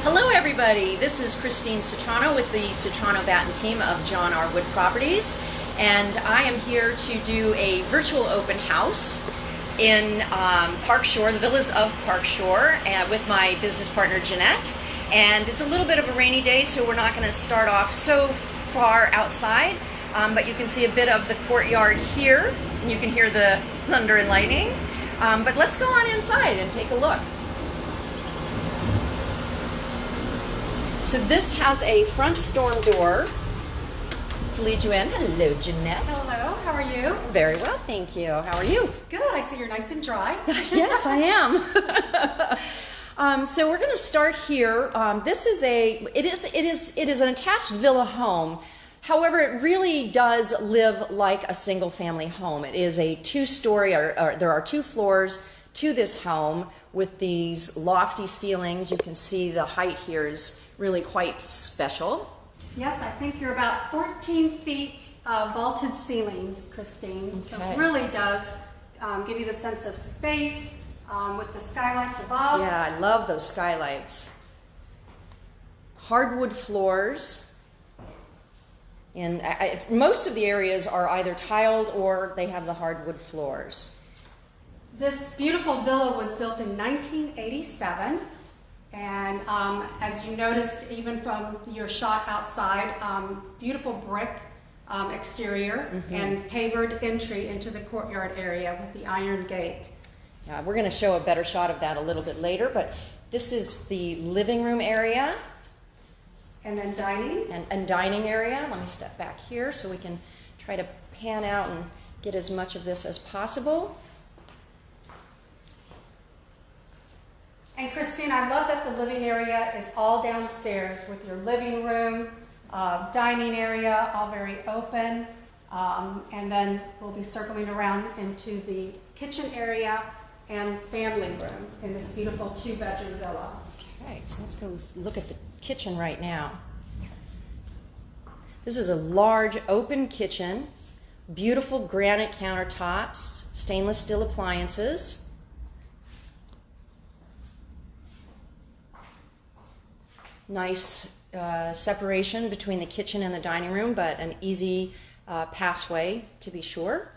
Hello everybody, this is Christine Citrano with the Citrano Batten team of John R. Wood Properties, and I am here to do a virtual open house in Park Shore, the villas of Park Shore, with my business partner Jeanette. And it's a little bit of a rainy day, so we're not going to start off so far outside, but you can see a bit of the courtyard here, and you can hear the thunder and lightning. But let's go on inside and take a look. So this has a front storm door to lead you in. Hello, Jeanette. Hello, how are you? Very well, thank you. How are you? Good, I see you're nice and dry. Yes, I am. So we're going to start here. This is it is an attached villa home. However, it really does live like a single family home. It is a two-story, or there are two floors to this home with these lofty ceilings. You can see the height here is really quite special. Yes, I think you're about 14 feet vaulted ceilings, Christine. Okay. So it really does give you the sense of space with the skylights above. Yeah, I love those skylights. Hardwood floors. And most of the areas are either tiled or they have the hardwood floors. This beautiful villa was built in 1987. And as you noticed, even from your shot outside, beautiful brick exterior and pavered entry into the courtyard area with the iron gate. Yeah, we're going to show a better shot of that a little bit later, but this is the living room area. And then dining. And dining area. Let me step back here so we can try to pan out and get as much of this as possible. And Christine, I love that the living area is all downstairs with your living room, dining area, all very open. And then we'll be circling around into the kitchen area and family room in this beautiful two-bedroom villa. Okay, so let's go look at the kitchen right now. This is a large open kitchen, beautiful granite countertops, stainless steel appliances. Nice separation between the kitchen and the dining room, but an easy passway to be sure.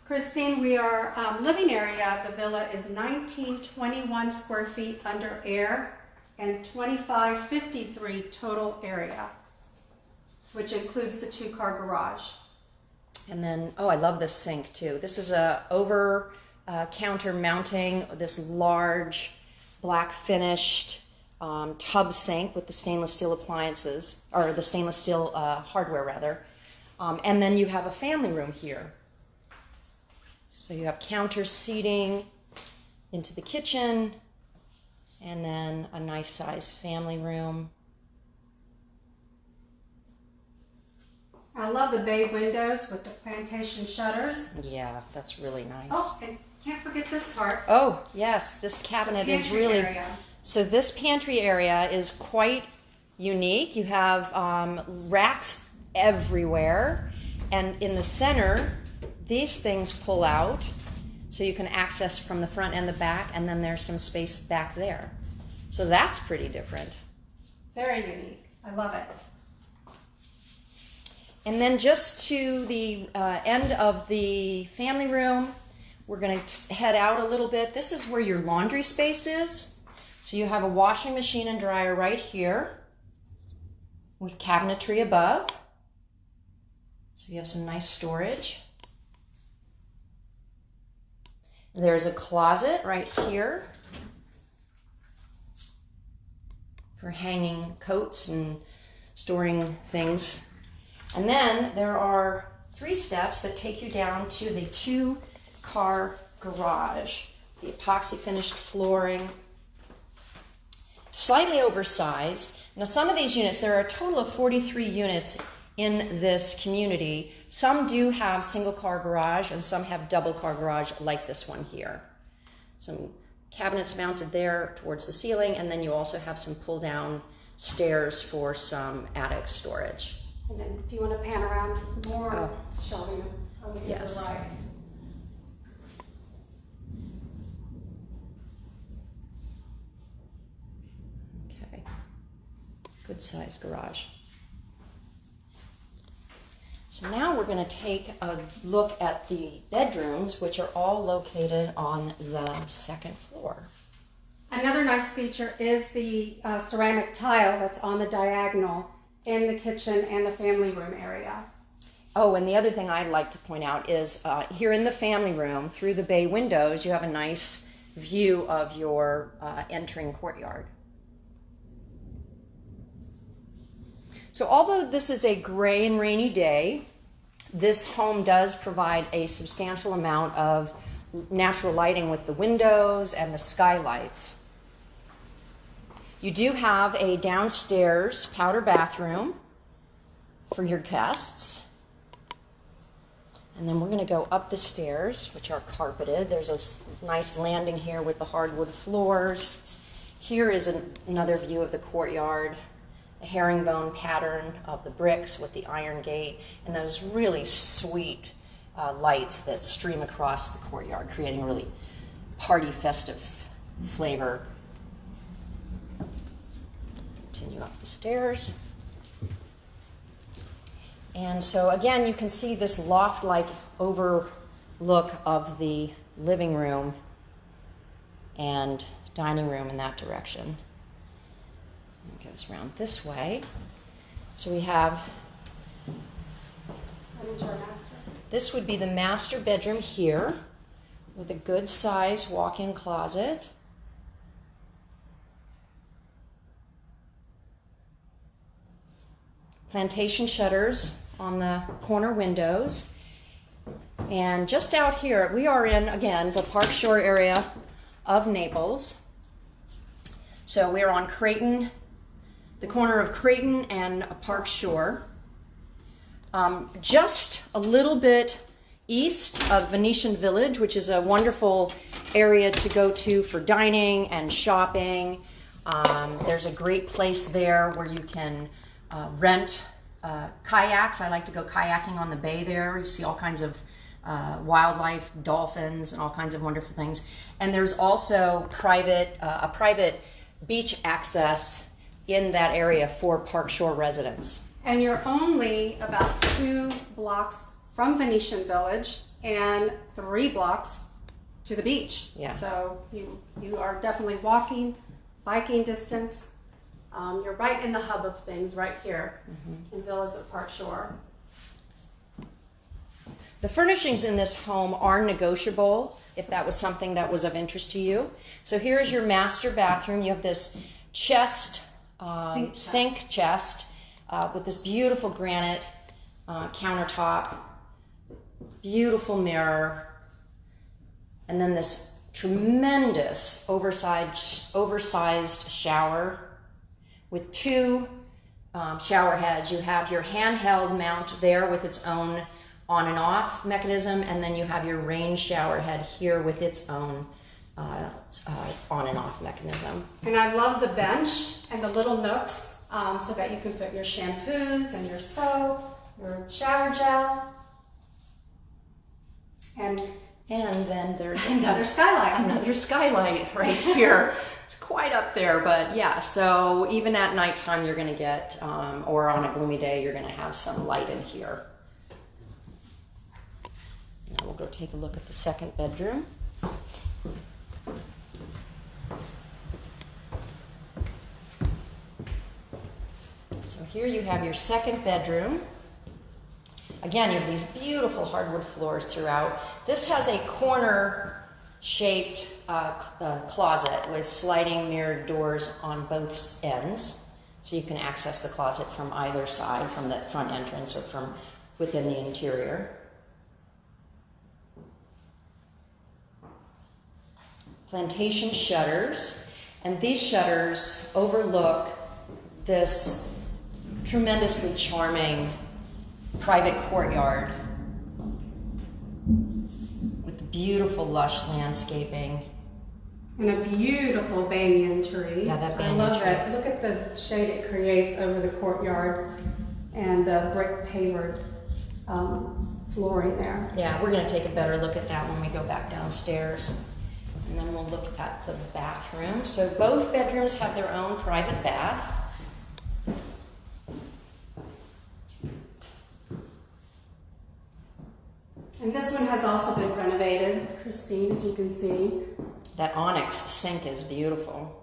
Christine, we are living area. The villa is 1921 square feet under air and 2553 total area, which includes the two-car garage. And then, oh, I love this sink too. This is a over counter mounting this large black finished tub sink with the stainless steel appliances, or the stainless steel hardware rather. And then you have a family room here. So you have counter seating into the kitchen, and then a nice size family room. I love the bay windows with the plantation shutters. Yeah, that's really nice. Oh, and can't forget this part. Oh, yes, this cabinet is really... Area. So this pantry area is quite unique. You have racks everywhere, and in the center, these things pull out, so you can access from the front and the back, and then there's some space back there. So that's pretty different. Very unique. I love it. And then just to the end of the family room, we're going to head out a little bit. This is where your laundry space is. So you have a washing machine and dryer right here with cabinetry above. So you have some nice storage. There's a closet right here for hanging coats and storing things. And then there are 3 steps that take you down to the two-car garage. The epoxy finished flooring, slightly oversized. Now some of these units, there are a total of 43 units in this community. Some do have single car garage and some have double car garage like this one here. Some cabinets mounted there towards the ceiling, and then you also have some pull down stairs for some attic storage. And then if you want to pan around more, shelving over here to the right. Good sized garage. So now we're going to take a look at the bedrooms, which are all located on the second floor. Another nice feature is the ceramic tile that's on the diagonal in the kitchen and the family room area. Oh, and the other thing I'd like to point out is here in the family room, through the bay windows, you have a nice view of your entering courtyard. So although this is a gray and rainy day, this home does provide a substantial amount of natural lighting with the windows and the skylights. You do have a downstairs powder bathroom for your guests. And then we're going to go up the stairs, which are carpeted. There's a nice landing here with the hardwood floors. Here is another view of the courtyard, a herringbone pattern of the bricks with the iron gate, and those really sweet lights that stream across the courtyard, creating a really party festive flavor. Continue up the stairs. And so again, you can see this loft-like overlook of the living room and dining room in that direction. It goes around this way. So we have, this would be the master bedroom here with a good size walk-in closet. Plantation shutters on the corner windows. And just out here, we are in, again, the Park Shore area of Naples. So we're on Crayton, the corner of Crayton and Park Shore. Just a little bit east of Venetian Village, which is a wonderful area to go to for dining and shopping. There's a great place there where you can rent kayaks. I like to go kayaking on the bay there. You see all kinds of wildlife, dolphins, and all kinds of wonderful things. And there's also a private beach access in that area for Park Shore residents. And you're only about 2 blocks from Venetian Village and 3 blocks to the beach. Yeah. So you are definitely walking, biking distance. You're right in the hub of things right here in Villas at Park Shore. The furnishings in this home are negotiable if that was something that was of interest to you. So here's your master bathroom. You have this chest, sink chest with this beautiful granite countertop, beautiful mirror, and then this tremendous oversized shower with 2 shower heads. You have your handheld mount there with its own on and off mechanism, and then you have your rain shower head here with its own on and off mechanism. And I love the bench and the little nooks so that you can put your shampoos and your soap, your shower gel, and then there's another skylight. Another skylight right here. It's quite up there, but yeah, so even at nighttime you're going to get, or on a gloomy day, you're going to have some light in here. Now we'll go take a look at the second bedroom. So here you have your second bedroom. Again, you have these beautiful hardwood floors throughout. This has a corner-shaped closet with sliding mirrored doors on both ends, so you can access the closet from either side, from the front entrance or from within the interior. Plantation shutters, and these shutters overlook this tremendously charming private courtyard with beautiful lush landscaping. And a beautiful banyan tree. Yeah, that banyan tree. I love tree. it. Look at the shade it creates over the courtyard and the brick pavered flooring there. Yeah, we're going to take a better look at that when we go back downstairs. And then we'll look at the bathroom. So both bedrooms have their own private bath. Christine, as you can see. That onyx sink is beautiful.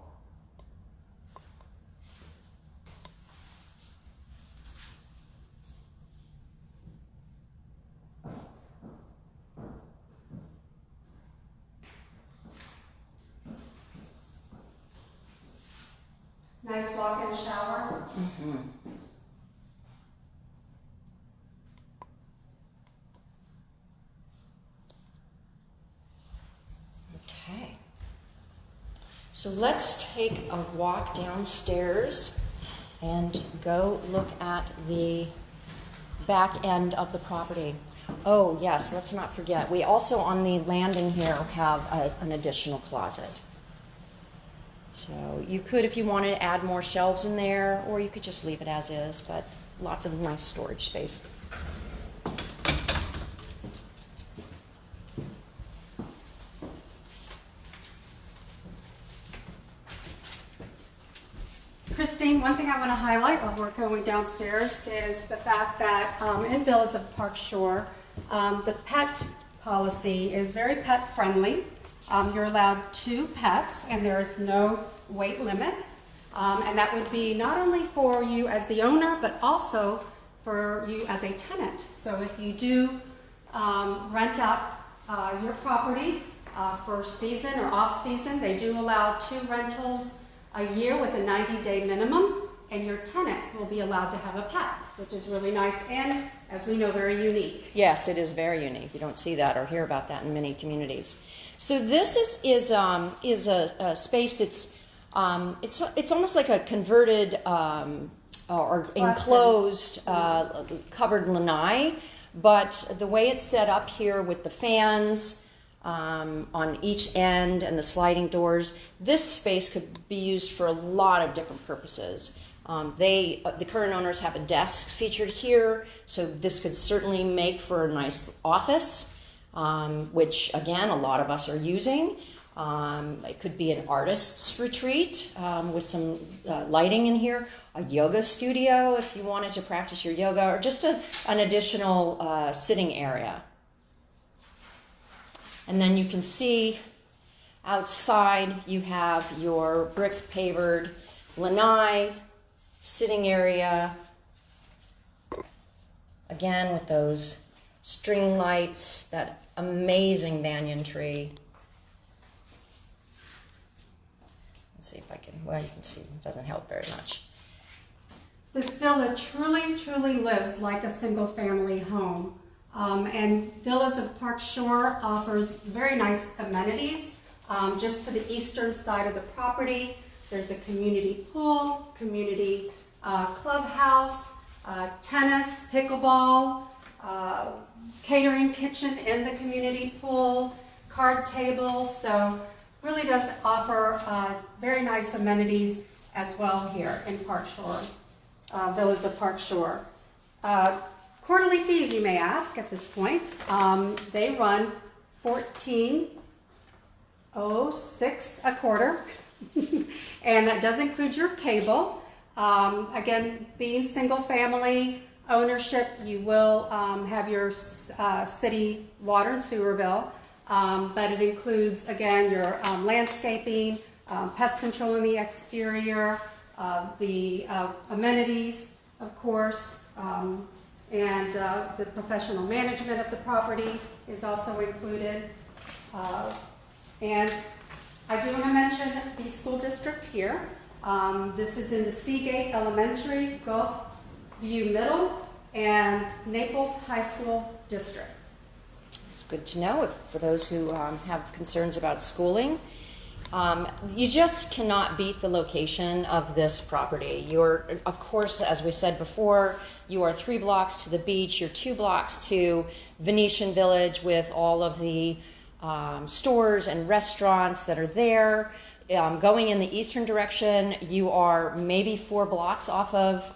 Nice walk-in shower. Mm-hmm. Okay. So let's take a walk downstairs and go look at the back end of the property. Oh yes, let's not forget, we also on the landing here have an additional closet. So you could, if you wanted, add more shelves in there, or you could just leave it as is, but lots of nice storage space. Christine, one thing I want to highlight while we're going downstairs is the fact that in Villas of Park Shore, the pet policy is very pet friendly. You're allowed 2 pets and there is no weight limit. And that would be not only for you as the owner, but also for you as a tenant. So if you do rent out your property for season or off season, they do allow 2 rentals a year with a 90-day minimum, and your tenant will be allowed to have a pet, which is really nice and, as we know, very unique. Yes, it is very unique. You don't see that or hear about that in many communities. So this is a space that's it's almost like a converted or enclosed covered lanai, but the way it's set up here with the fans on each end and the sliding doors, this space could be used for a lot of different purposes. The current owners have a desk featured here, so this could certainly make for a nice office, which again a lot of us are using. It could be an artist's retreat with some lighting in here, a yoga studio if you wanted to practice your yoga, or just an additional sitting area. And then you can see outside you have your brick pavered lanai sitting area, again with those string lights, that amazing banyan tree. Let's see if I can, well, you can see it doesn't help very much. This villa truly, truly lives like a single family home. And Villas of Park Shore offers very nice amenities. Just to the eastern side of the property, there's a community pool, community clubhouse, tennis, pickleball, catering kitchen in the community pool, card tables. So really does offer very nice amenities as well here in Park Shore, Villas of Park Shore. Quarterly fees, you may ask at this point. They run $14.06 a quarter, and that does include your cable. Again, being single family ownership, you will have your city water and sewer bill, but it includes, again, your landscaping, pest control in the exterior, the amenities, of course, and the professional management of the property is also included. And I do want to mention the school district here. This is in the Seagate Elementary, Gulf View Middle, and Naples High School District. It's good to know for those who have concerns about schooling. You just cannot beat the location of this property. You're, of course, as we said before, you are 3 blocks to the beach, you're 2 blocks to Venetian Village with all of the stores and restaurants that are there. Going in the eastern direction, you are maybe 4 blocks off of,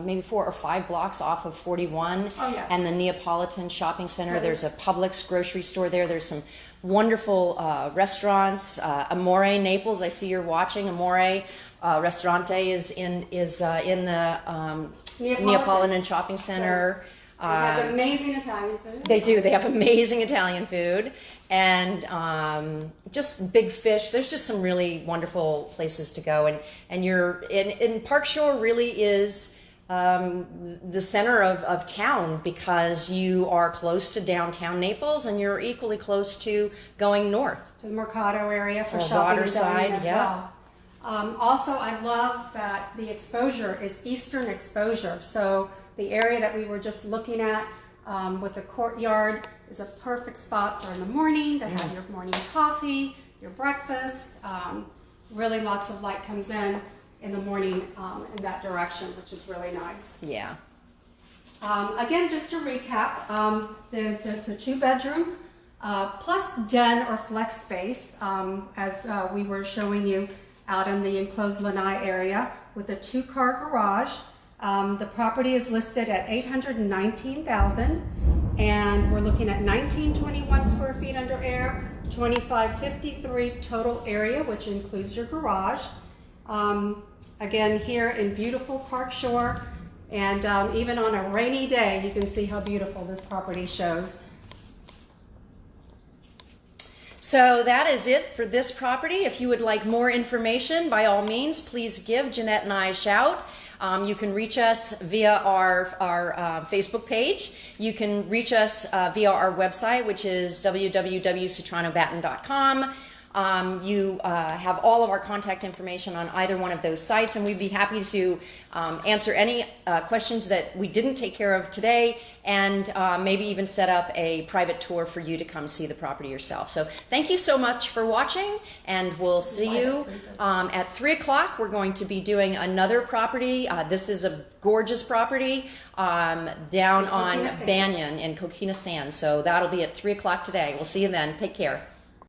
maybe 4 or 5 blocks off of 41 and the Neapolitan Shopping Center. There's a Publix grocery store there. There's some wonderful restaurants. Amore Naples, I see you're watching. Amore Restaurante is in the Neapolitan Shopping Center. It has amazing Italian food. They do. They have amazing Italian food and just big fish. There's just some really wonderful places to go. And you're in Park Shore really is the center of town because you are close to downtown Naples and you're equally close to going north. To the Mercado area for shopping and dining as well. Also, I love that the exposure is eastern exposure. So the area that we were just looking at with the courtyard is a perfect spot for in the morning to have your morning coffee, your breakfast. Really lots of light comes in the morning in that direction, which is really nice. Yeah. Again, just to recap, it's a 2-bedroom plus den or flex space, as we were showing you out in the enclosed lanai area with a 2-car garage. The property is listed at $819,000, and we're looking at 1921 square feet under air, 2553 total area, which includes your garage. Again, here in beautiful Park Shore, and even on a rainy day, you can see how beautiful this property shows. So that is it for this property. If you would like more information, by all means, please give Jeanette and I a shout. You can reach us via our Facebook page. You can reach us via our website, which is www.citranobatten.com. You have all of our contact information on either one of those sites, and we'd be happy to answer any questions that we didn't take care of today, and maybe even set up a private tour for you to come see the property yourself. So thank you so much for watching, and we'll see you at 3 o'clock. We're going to be doing another property. This is a gorgeous property down on Banyan in Coquina Sands. So that'll be at 3 o'clock today. We'll see you then. Take care.